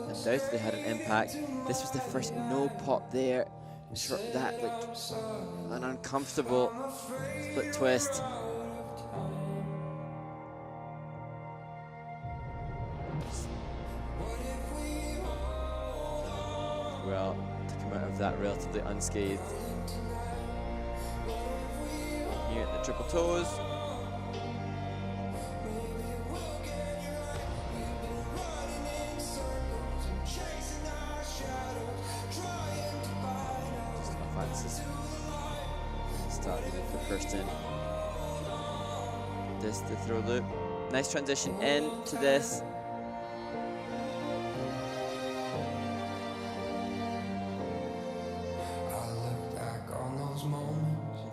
undoubtedly had an impact. This was the first no pop there. Sure, that looked an uncomfortable split twist. Well, to come out of that relatively unscathed. Here at the triple toes. Starting for Kirsten. This the throw loop. Nice transition into this.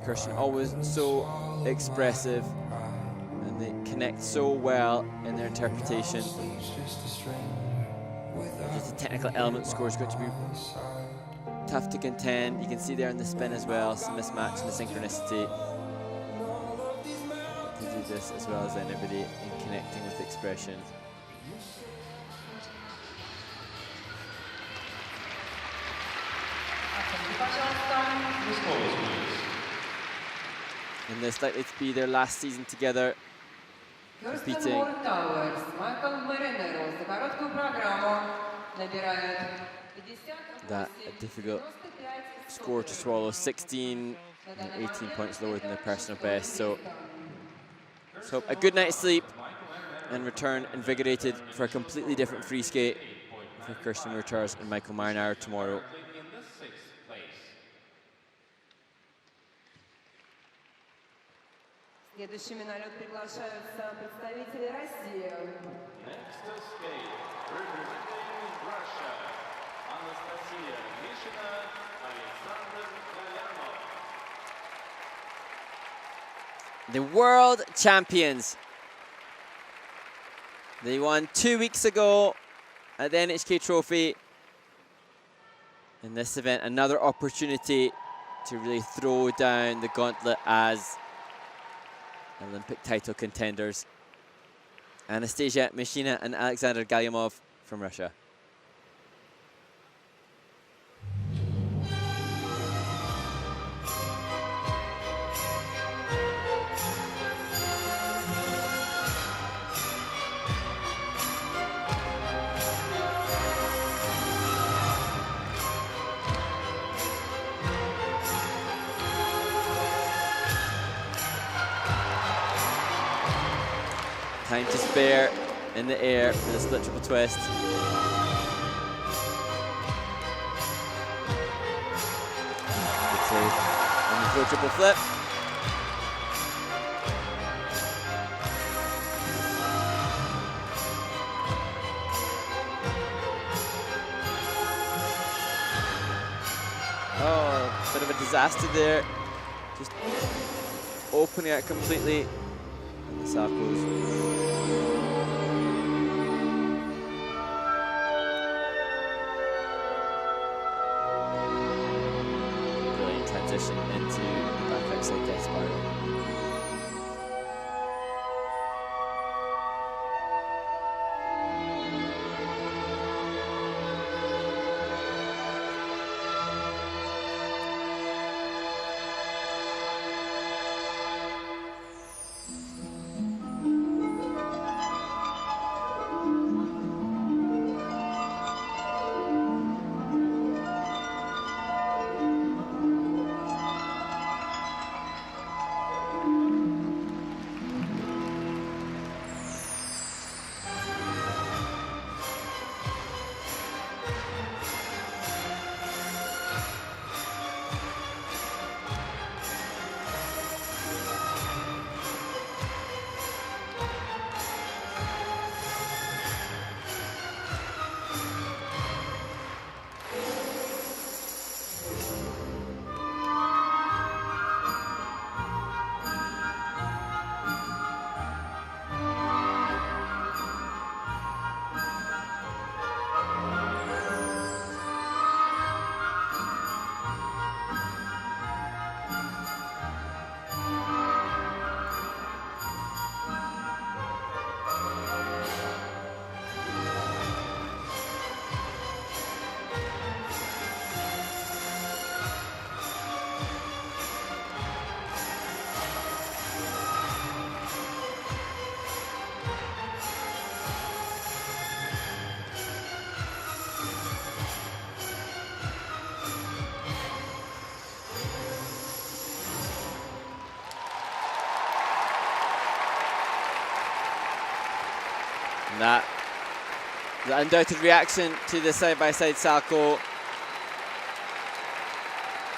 Kirsten always so expressive, and they connect so well in their interpretation. Just the technical element score is going to be tough to contend. You can see there in the spin as well, some mismatch in the synchronicity. To do this as well as anybody in connecting with expression. And this likely to be their last season together, competing. That a difficult score to swallow, 16 and 18 points lower than their personal best. So a good night's sleep and return invigorated for a completely different free skate for Kirsten Richards and Michael Marinaro tomorrow. Следующими на лед приглашаются представители России. Next to skate, representing Russia, Anastasia Mishina, Alexander Galyamov. The world champions. They won 2 weeks ago at the NHK Trophy. In this event, another opportunity to really throw down the gauntlet as Olympic title contenders. Anastasia Mishina and Alexander Galyamov from Russia. Time to spare in the air for the split triple twist. Good save on the throw triple flip. Oh, bit of a disaster there. Just opening it completely. And the Sarko's. Brilliant transition into the back outside death spiral. And that the undoubted reaction to the side-by-side Salchow.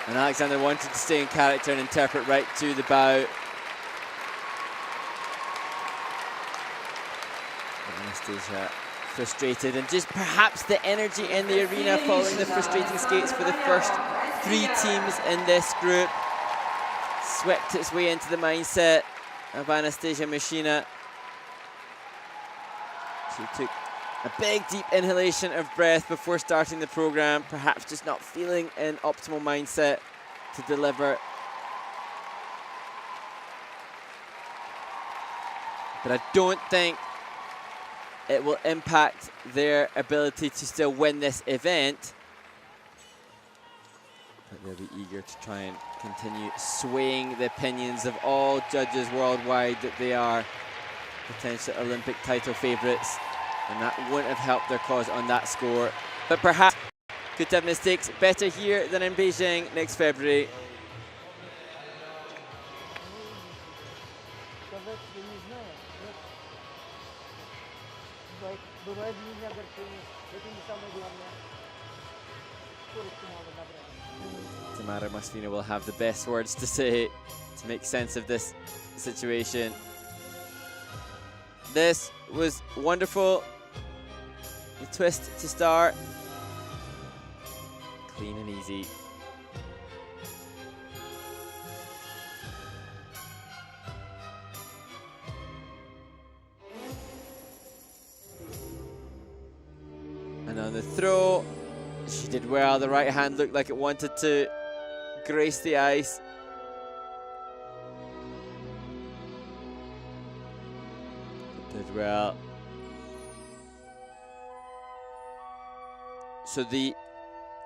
And Alexander wanted to stay in character and interpret right to the bow. Anastasia frustrated, and just perhaps the energy in the arena following the frustrating skates for the first 3 teams in this group swept its way into the mindset of Anastasia Machina. She took a big deep inhalation of breath before starting the program, perhaps just not feeling in optimal mindset to deliver. But I don't think it will impact their ability to still win this event. But they'll be eager to try and continue swaying the opinions of all judges worldwide that they are potential Olympic title favourites. And that wouldn't have helped their cause on that score. But perhaps could have mistakes better here than in Beijing next February. Tamara Masvina will have the best words to say to make sense of this situation. This was wonderful. The twist to start. Clean and easy. And on the throw, she did well. The right hand looked like it wanted to grace the ice. It did well. So the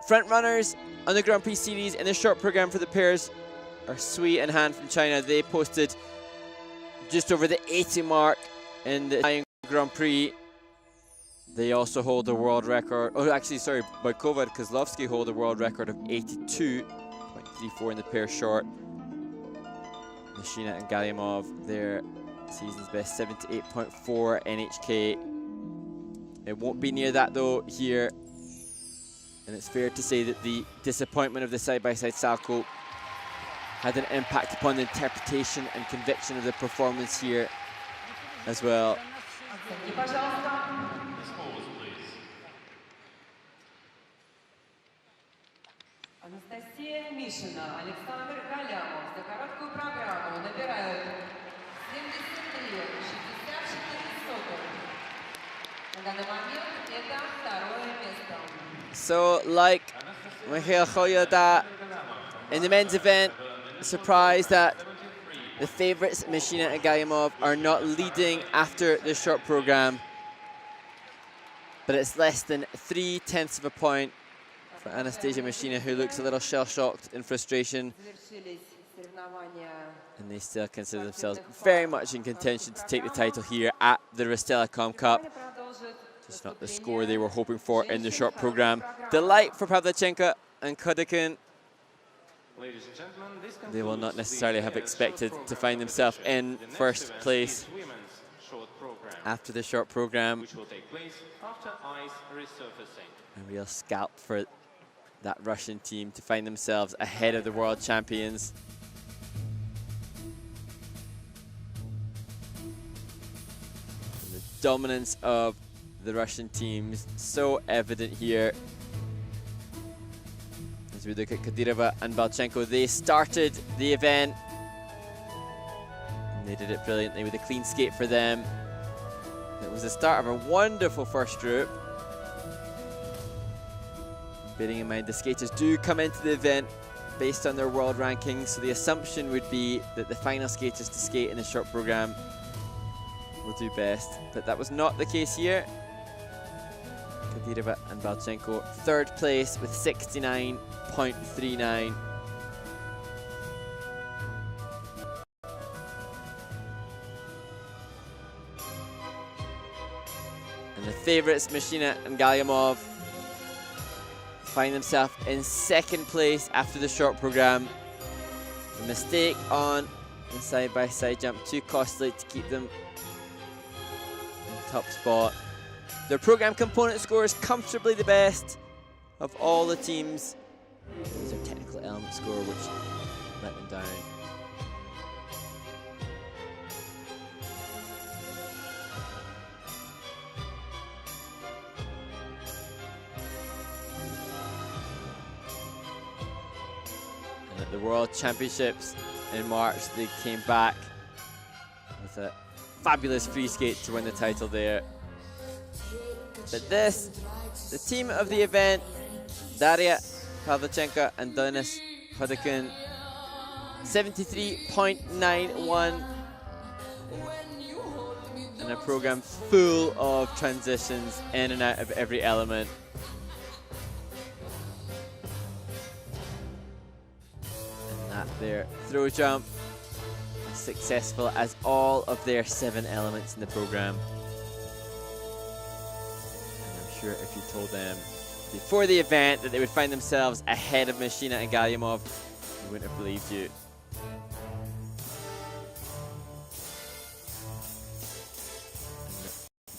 front runners on the Grand Prix series in the short program for the pairs are Sui and Han from China. They posted just over the 80 mark in the Italian Grand Prix. They also hold the world record. Oh, actually, sorry, Boykova and Kozlovsky hold the world record of 82.34 in the pair short. Machina and Galimov, they're Season's best 78.4 NHK. It won't be near that though here. And it's fair to say that the disappointment of the side-by-side Salco had an impact upon the interpretation and conviction of the performance here as well. Анастасия Мишина, Александр Галямов за короткую программу набирают 73,64. На данный момент это второе место. So, like Michael Choyada in the men's event, surprised that the favourites, Mishina and Galimov, are not leading after the short program. But it's less than 0.3 of a point for Anastasia Mishina, who looks a little shell-shocked in frustration. And they still consider themselves very much in contention to take the title here at the Rostelecom Cup. Just not the score they were hoping for in the short program. Delight for Pavlyuchenko and Khodaikin. They will not necessarily have expected to find themselves in first place after the short program. A real scalp for that Russian team to find themselves ahead of the world champions. And the dominance of the Russian teams so evident here. As we look at Kadyrova and Balchenko, they started the event and they did it brilliantly with a clean skate for them. It was the start of a wonderful first group. Bearing in mind the skaters do come into the event based on their world rankings, so the assumption would be that the final skaters to skate in the short program will do best, but that was not the case here. Kadyrova and Balchenko, third place with 69.39. And the favourites, Mishina and Galyamov, find themselves in second place after the short program. A mistake on the side-by-side jump, too costly to keep them in top spot. Their program component score is comfortably the best of all the teams. It was their technical element score which let them down. And at the World Championships in March, they came back with a fabulous free skate to win the title there. But this, the team of the event, Daria Pavlyuchenko and Denis Khodaikin, 73.91. And a program full of transitions in and out of every element. And that their throw jump, as successful as all of their 7 elements in the program. Sure, if you told them before the event that they would find themselves ahead of Mishina and Galyamov, they wouldn't have believed you. And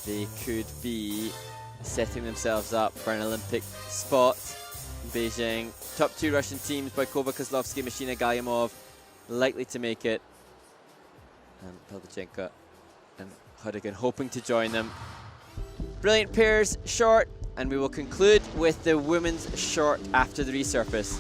they could be setting themselves up for an Olympic spot in Beijing. Top 2 Russian teams, Boykova, Kozlovsky, Mishina, Galyamov, likely to make it. And Pavlyuchenko and Khodaikin hoping to join them. Brilliant pairs, short, and we will conclude with the women's short after the resurface.